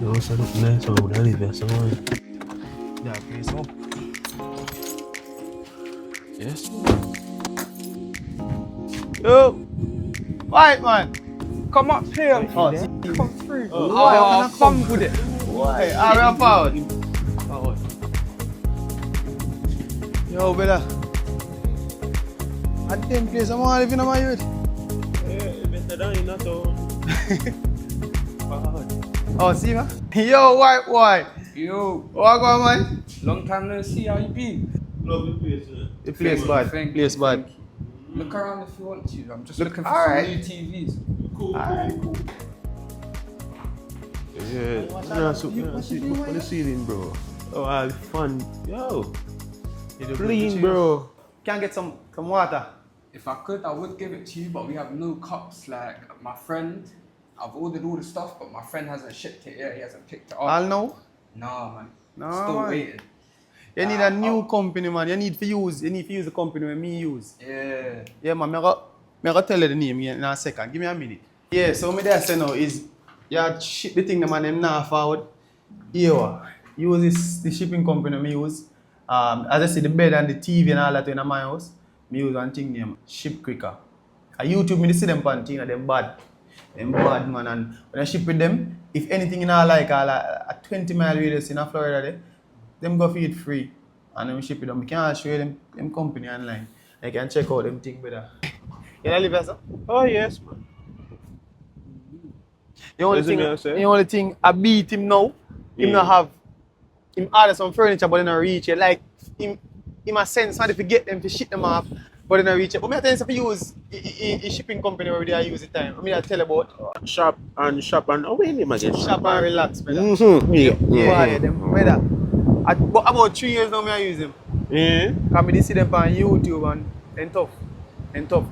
No, so look nice one with Oliver, so on. Yeah, please up. Yes. Yo! White man! Come up here. Oh, Come through. Oh, Fun with it. Why? I rap out. Yo, brother. At them place, I'm all living on my youth. Yeah, better than in that town. Oh, see, man? Yo, white boy. Yo, What go on, man? long time no see. How you been? Love the place, man. The place bad. Thank Place you, bad. thank you. Look around if you want to. I'm just Look- looking for alright. some new TVs. Cool. Alright. Yeah, what on the ceiling, bro. Oh, all fun. Yo, clean, bro. Can I get some water? If I could, I would give it to you, but we have no cups. Like my friend, I've ordered all the stuff, but my friend hasn't shipped it yet. He hasn't picked it up. I'll know. Nah, man. No, Still man. waiting. You need a new company, man. You need to use the company where me use. Yeah. Yeah, man. I'm gonna tell you the name in a second. Give me a minute. Yeah, so me there say now is you ship the thing the man them now forward. Here, use the shipping company me use. As I say, the bed and the TV and all that in my house, me use one thing named Ship Quicker. On YouTube, me see them pan thing, them bad. Them bad, man. And when I ship with them, if anything in all like a 20-mile radius in Florida, there, them go feed free. And then we ship it them. We can show them company online. They can check out them thing better. You know, live sir? Oh, yes, man. The only Listen thing, me, I say. the only thing I beat him now, him Yeah. not have, him order some furniture but he not reach it. Like, him a sense not if you get them to ship them off, but he not reach it. But me I tell you, if you use a shipping company where they use the time, I tell you about Shop and oh, wait, name again. shop and relax, brother. Mm-hmm. Yeah. Yeah, them, brother. But about 3 years now, I use them. Yeah. Because I see them on YouTube and tough.